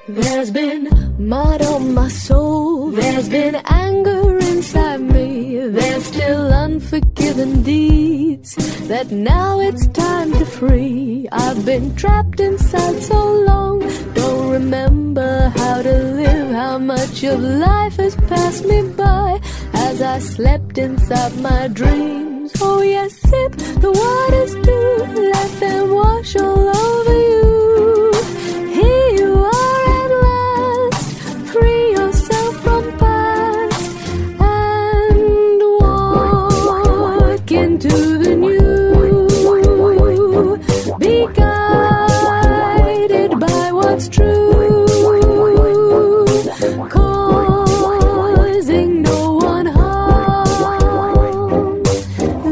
There's been mud on my soul, there's been anger inside me, there's still unforgiven deeds that now it's time to free. I've been trapped inside so long, don't remember how to live, how much of life has passed me by as I slept inside my dreams. Oh yes, sip the waters too, let them wash all over you. Here you are at last, free yourself from past and walk into the new. Be guided by what's true, causing no one harm,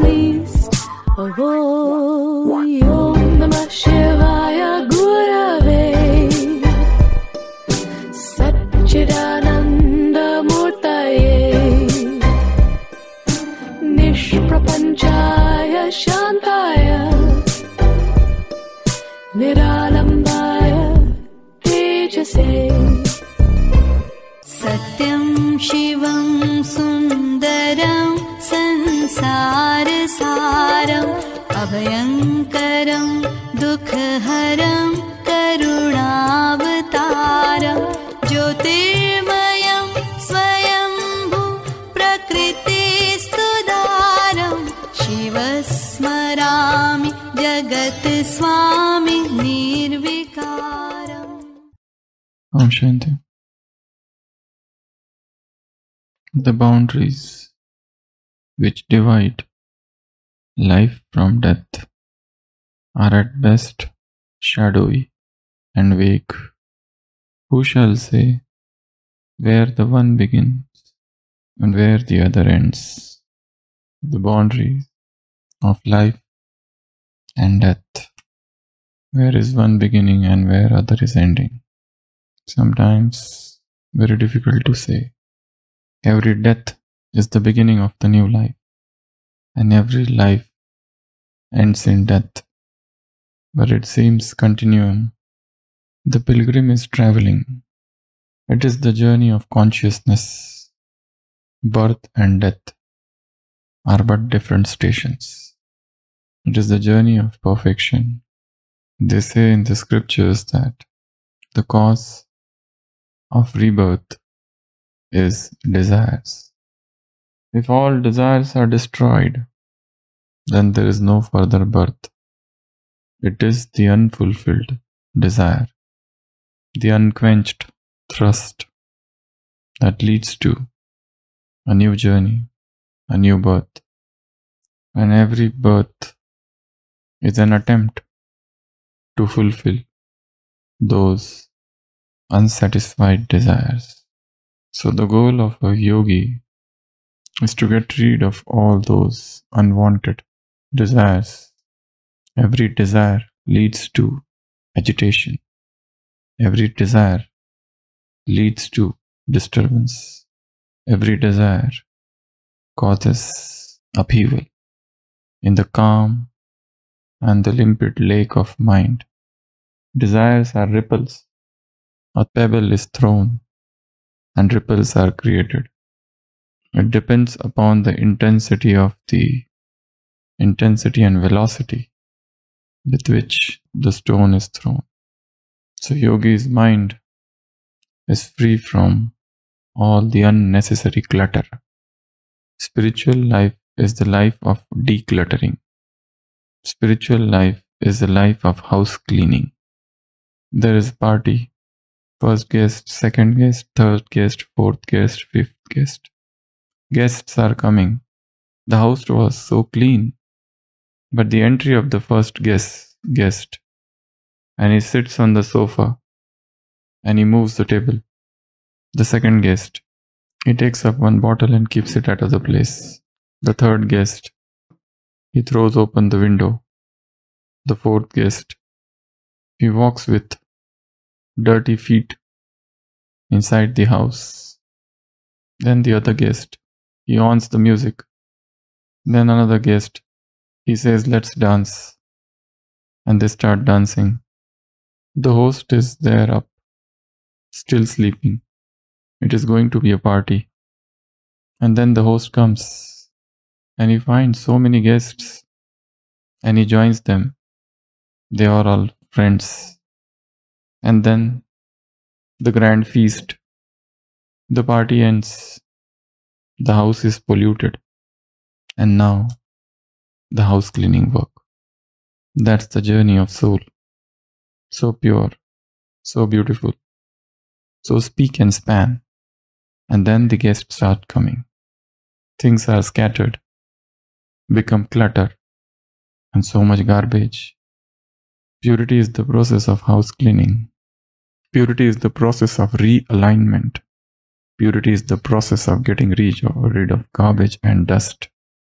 least of all. Om Namah Shivaya Gurave Sat-Chit-Anand Murtaye Nishprapanchaya Shantaya Niralambaya Tejase. Satyam Shivam Sundaram Sansar Saram Abhayankaram Dukharam Karunavataram Jyotirmayam Swayambhu Prakritistudaram Shivasmarami Jagat Swami Nirvikaram. Om Shanti. The boundaries which divide life from death are at best shadowy and vague. Who shall say where the one begins and where the other ends? The boundaries of life and death. Where is one beginning and where other is ending? Sometimes very difficult to say. Every death is the beginning of the new life, and every life ends in death. But it seems continuum. The pilgrim is traveling. It is the journey of consciousness. Birth and death are but different stations. It is the journey of perfection. They say in the scriptures that the cause of rebirth is desires. If all desires are destroyed, then there is no further birth. It is the unfulfilled desire, the unquenched thirst that leads to a new journey, a new birth. And every birth is an attempt to fulfill those unsatisfied desires. So the goal of a yogi is to get rid of all those unwanted desires. Every desire leads to agitation. Every desire leads to disturbance. Every desire causes upheaval in the calm and the limpid lake of mind. Desires are ripples. A pebble is thrown and ripples are created. It depends upon the intensity and velocity with which the stone is thrown. So yogi's mind is free from all the unnecessary clutter. Spiritual life is the life of decluttering. Spiritual life is the life of house cleaning. There is a party. First guest, second guest, third guest, fourth guest, fifth guest. Guests are coming. The house was so clean, but the entry of the first guest, and he sits on the sofa and he moves the table. The second guest, he takes up one bottle and keeps it at other place. The third guest, he throws open the window. The fourth guest, he walks with dirty feet inside the house. Then the other guest, he ons the music. Then another guest, he says, let's dance. And they start dancing. The host is there up still sleeping. It is going to be a party. And then the host comes and he finds so many guests and he joins them. They are all friends. And then the grand feast. The party ends. The house is polluted. And now the house cleaning work. That's the journey of soul. So pure, so beautiful, so speak and span. And then the guests start coming. Things are scattered, become clutter, and so much garbage. Purity is the process of house cleaning. Purity is the process of realignment. Purity is the process of getting rid of garbage and dust.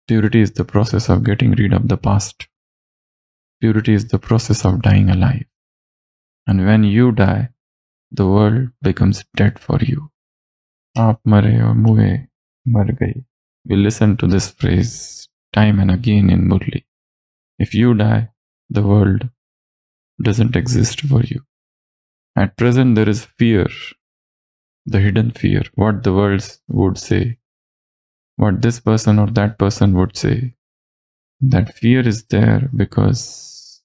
Purity is the process of getting rid of the past. Purity is the process of dying alive. And when you die, the world becomes dead for you. Aap mare aur muhe mar gayi. We listen to this phrase time and again in Murli. If you die, the world doesn't exist for you. At present, there is fear, the hidden fear, what the world would say, what this person or that person would say. That fear is there because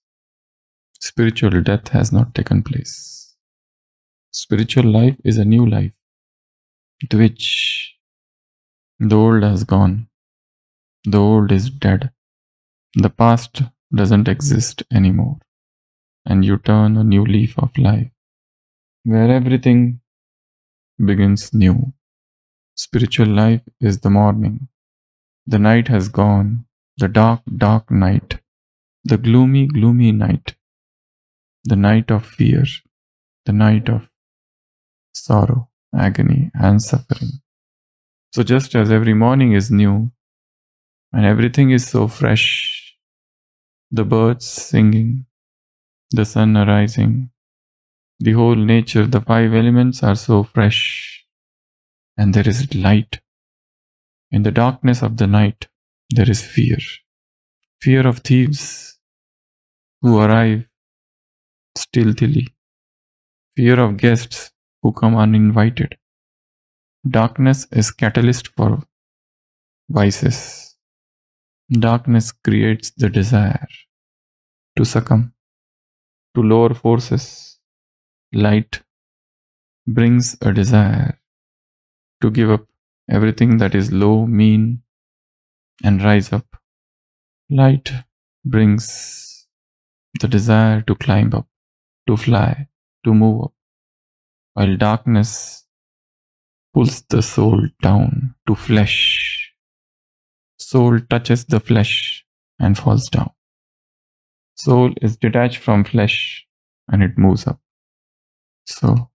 spiritual death has not taken place. Spiritual life is a new life, to which the old has gone. The old is dead. The past doesn't exist anymore. And you turn a new leaf of life, where everything begins new. Spiritual life is the morning. The night has gone. The dark, dark night. The gloomy, gloomy night. The night of fear. The night of sorrow, agony, and suffering. So just as every morning is new, and everything is so fresh, the birds singing, the sun arising, the whole nature, the five elements are so fresh, and there is light. In the darkness of the night, there is fear. Fear of thieves who arrive stealthily. Fear of guests who come uninvited. Darkness is catalyst for vices. Darkness creates the desire to succumb to lower forces. Light brings a desire to give up everything that is low, mean, and rise up. Light brings the desire to climb up, to fly, to move up, while darkness pulls the soul down to flesh. Soul touches the flesh and falls down. Soul is detached from flesh and it moves up. So,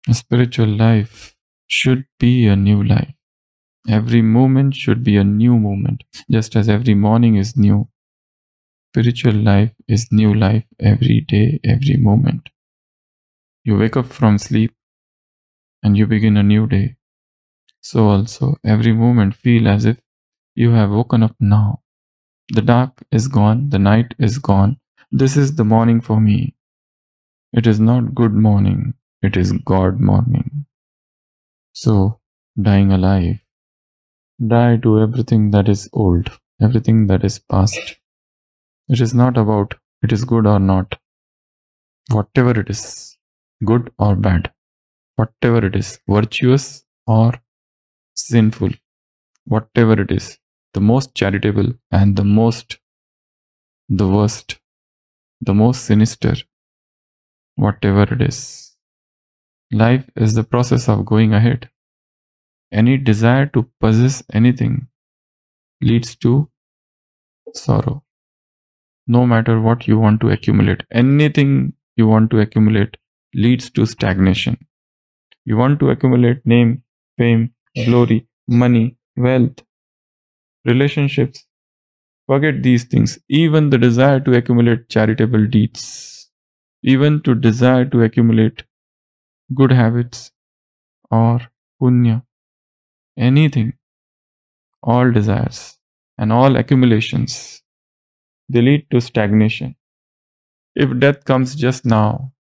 a spiritual life should be a new life. Every moment should be a new moment, just as every morning is new. Spiritual life is new life every day, every moment. You wake up from sleep and you begin a new day. So also, every moment feel as if you have woken up now. The dark is gone, the night is gone. This is the morning for me. It is not good morning, it is God morning. So, dying alive, die to everything that is old, everything that is past. It is not about it is good or not. Whatever it is, good or bad, whatever it is, virtuous or sinful, whatever it is, the most charitable and the worst, the most sinister, whatever it is. Life is the process of going ahead. Any desire to possess anything leads to sorrow. No matter what you want to accumulate, anything you want to accumulate leads to stagnation. You want to accumulate name, fame, glory, money, wealth, relationships. Forget these things. Even the desire to accumulate charitable deeds, even to desire to accumulate good habits or punya, anything, all desires and all accumulations, they lead to stagnation. If death comes just now,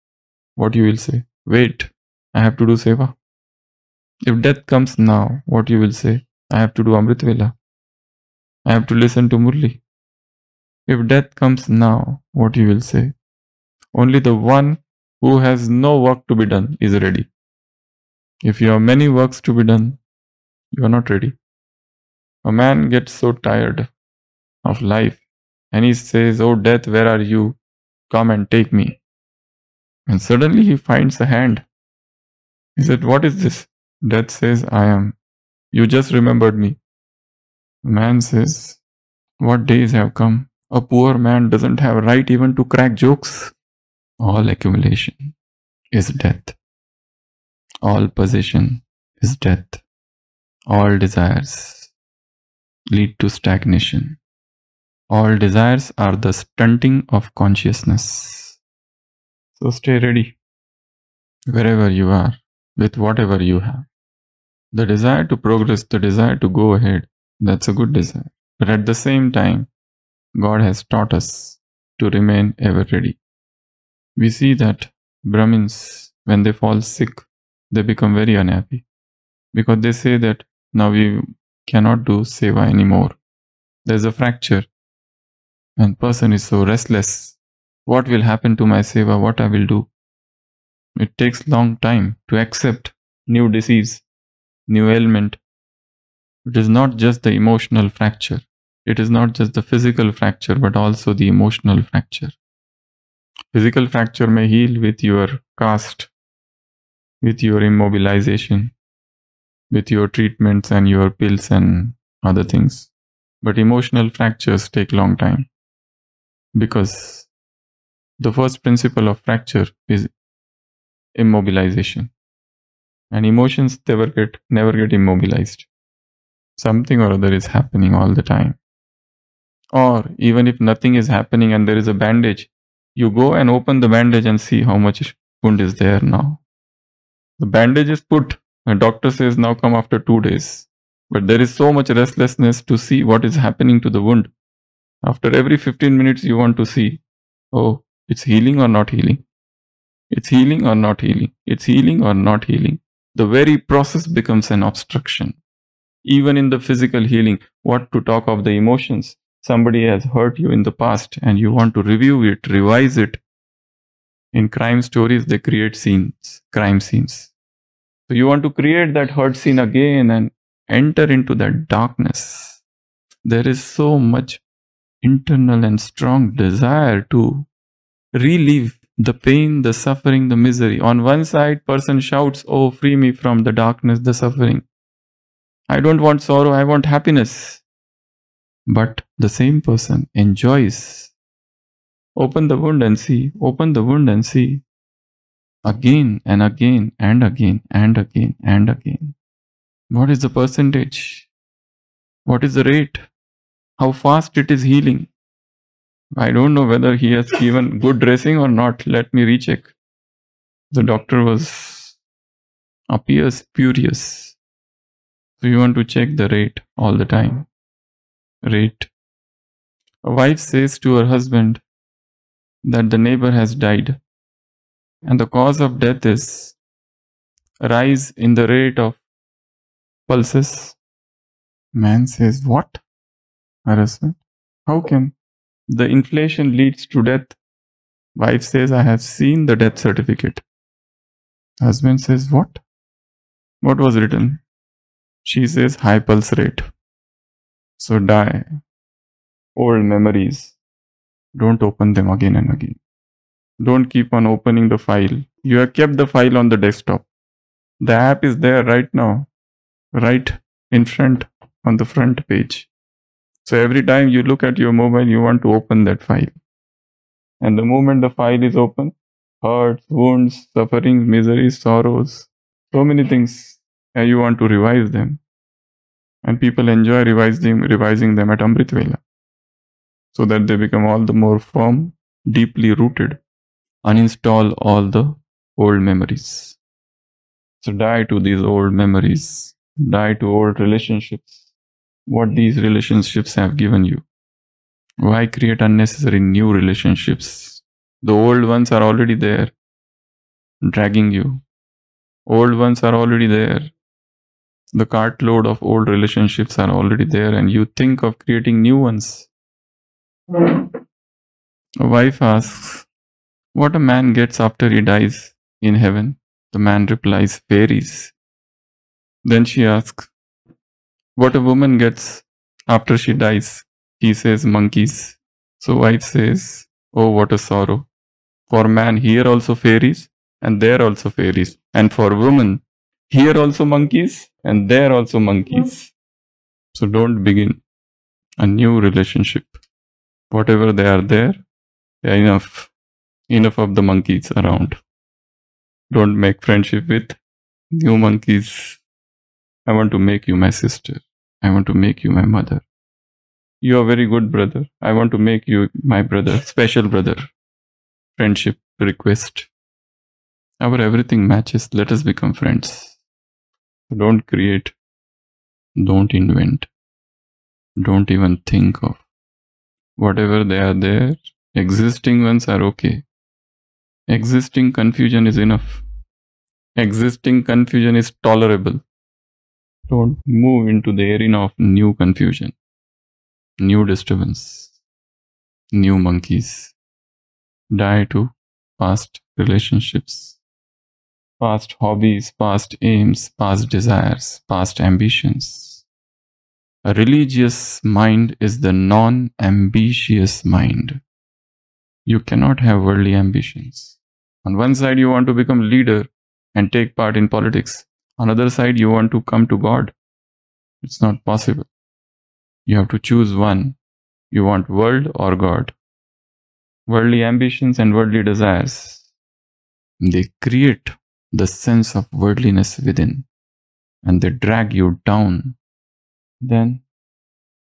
what you will say? Wait, I have to do seva. If death comes now, what you will say? I have to do Amrit Vela. I have to listen to Murli. If death comes now, what you will say? Only the one who has no work to be done is ready. If you have many works to be done, you are not ready. A man gets so tired of life and he says, "Oh death, where are you? Come and take me." And suddenly he finds a hand. He said, "What is this?" Death says, "I am. You just remembered me." The man says, "What days have come? A poor man doesn't have a right even to crack jokes." All accumulation is death. All possession is death. All desires lead to stagnation. All desires are the stunting of consciousness. So stay ready wherever you are, with whatever you have. The desire to progress, the desire to go ahead, that's a good desire. But at the same time, God has taught us to remain ever ready. We see that Brahmins, when they fall sick, they become very unhappy because they say that now we cannot do seva anymore. There's a fracture and person is so restless. What will happen to my seva? What I will do? It takes long time to accept new disease, new ailment. It is not just the emotional fracture. It is not just the physical fracture, but also the emotional fracture. Physical fracture may heal with your caste, with your immobilization, with your treatments and your pills and other things. But emotional fractures take long time because the first principle of fracture is immobilization. And emotions never get immobilized. Something or other is happening all the time. Or even if nothing is happening and there is a bandage, you go and open the bandage and see how much wound is there now. The bandage is put, and doctor says now come after 2 days. But there is so much restlessness to see what is happening to the wound. After every 15 minutes you want to see, oh, it's healing or not healing. It's healing or not healing. It's healing or not healing. The very process becomes an obstruction. Even in the physical healing, what to talk of the emotions? Somebody has hurt you in the past and you want to review it, revise it. In crime stories, they create scenes, crime scenes. So you want to create that hurt scene again and enter into that darkness. There is so much internal and strong desire to relieve the pain, the suffering, the misery. On one side, person shouts, "Oh, free me from the darkness, the suffering. I don't want sorrow, I want happiness." But the same person enjoys. Open the wound and see, open the wound and see. Again and again and again and again and again. What is the percentage? What is the rate? How fast it is healing? I don't know whether he has given good dressing or not. Let me recheck. The doctor appears furious. So you want to check the rate all the time. Rate. A wife says to her husband that the neighbor has died and the cause of death is a rise in the rate of pulses. Man says, "What?" Her husband, "How can? The inflation leads to death." Wife says, "I have seen the death certificate." Husband says, "What? What was written?" She says, "High pulse rate." So die. Old memories. Don't open them again and again. Don't keep on opening the file. You have kept the file on the desktop. The app is there right now, right in front, on the front page. So every time you look at your mobile, you want to open that file. And the moment the file is open, hurts, wounds, sufferings, miseries, sorrows, so many things, and you want to revise them. And people enjoy revising them at Amrit Vela, so that they become all the more firm, deeply rooted. Uninstall all the old memories. So die to these old memories. Die to old relationships. What these relationships have given you. Why create unnecessary new relationships? The old ones are already there, dragging you. Old ones are already there. The cartload of old relationships are already there, and you think of creating new ones. A wife asks, what a man gets after he dies in heaven? The man replies, fairies. Then she asks, what a woman gets after she dies? He says, monkeys. So wife says, oh, what a sorrow. For man, here also fairies, and there also fairies. And for woman, here also monkeys, and there also monkeys. So don't begin a new relationship. Whatever they are there, they are enough. Enough of the monkeys around. Don't make friendship with new monkeys. I want to make you my sister. I want to make you my mother. You are very good brother. I want to make you my brother, special brother. Friendship request. Our everything matches. Let us become friends. Don't create. Don't invent. Don't even think of. Whatever they are there, existing ones are okay. Existing confusion is enough. Existing confusion is tolerable. Don't move into the arena of new confusion, new disturbance, new monkeys. Die to past relationships, past hobbies, past aims, past desires, past ambitions. A religious mind is the non-ambitious mind. You cannot have worldly ambitions. On one side, you want to become leader and take part in politics. On the other side, you want to come to God. It's not possible. You have to choose one. You want world or God. Worldly ambitions and worldly desires, they create the sense of worldliness within, and they drag you down. Then,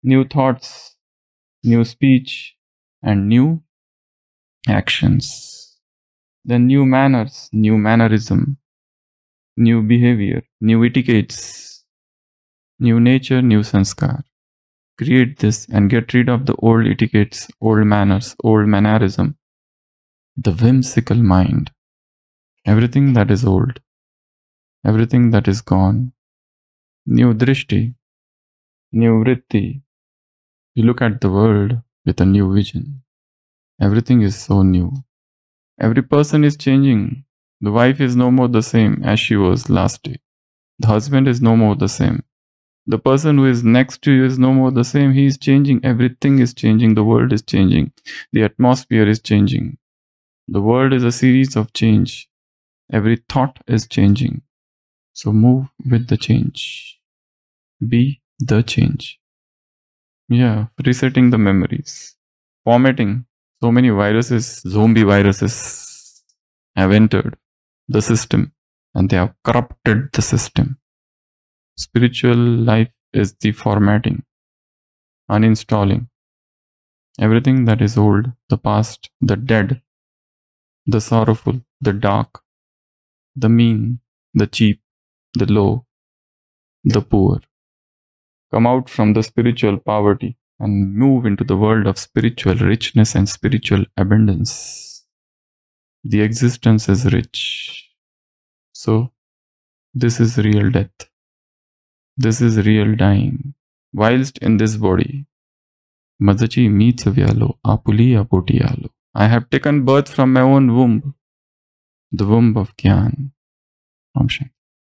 new thoughts, new speech, and new actions. Then new manners, new mannerism, new behavior, new etiquettes, new nature, new sanskar. Create this and get rid of the old etiquettes, old manners, old mannerism, the whimsical mind, everything that is old, everything that is gone. New drishti, new vritti. You look at the world with a new vision. Everything is so new. Every person is changing. The wife is no more the same as she was last day. The husband is no more the same. The person who is next to you is no more the same. He is changing. Everything is changing. The world is changing. The atmosphere is changing. The world is a series of change. Every thought is changing. So move with the change. Be the change. Yeah, resetting the memories. Formatting. So many viruses, zombie viruses have entered the system and they have corrupted the system. Spiritual life is the formatting, uninstalling everything that is old, the past, the dead, the sorrowful, the dark, the mean, the cheap, the low, the poor. Come out from the spiritual poverty and move into the world of spiritual richness and spiritual abundance. The existence is rich. So, this is real death. This is real dying. Whilst in this body, Madachi meets avyalo, apuli apotiyalo. I have taken birth from my own womb, the womb of Gyan. Om Shanti.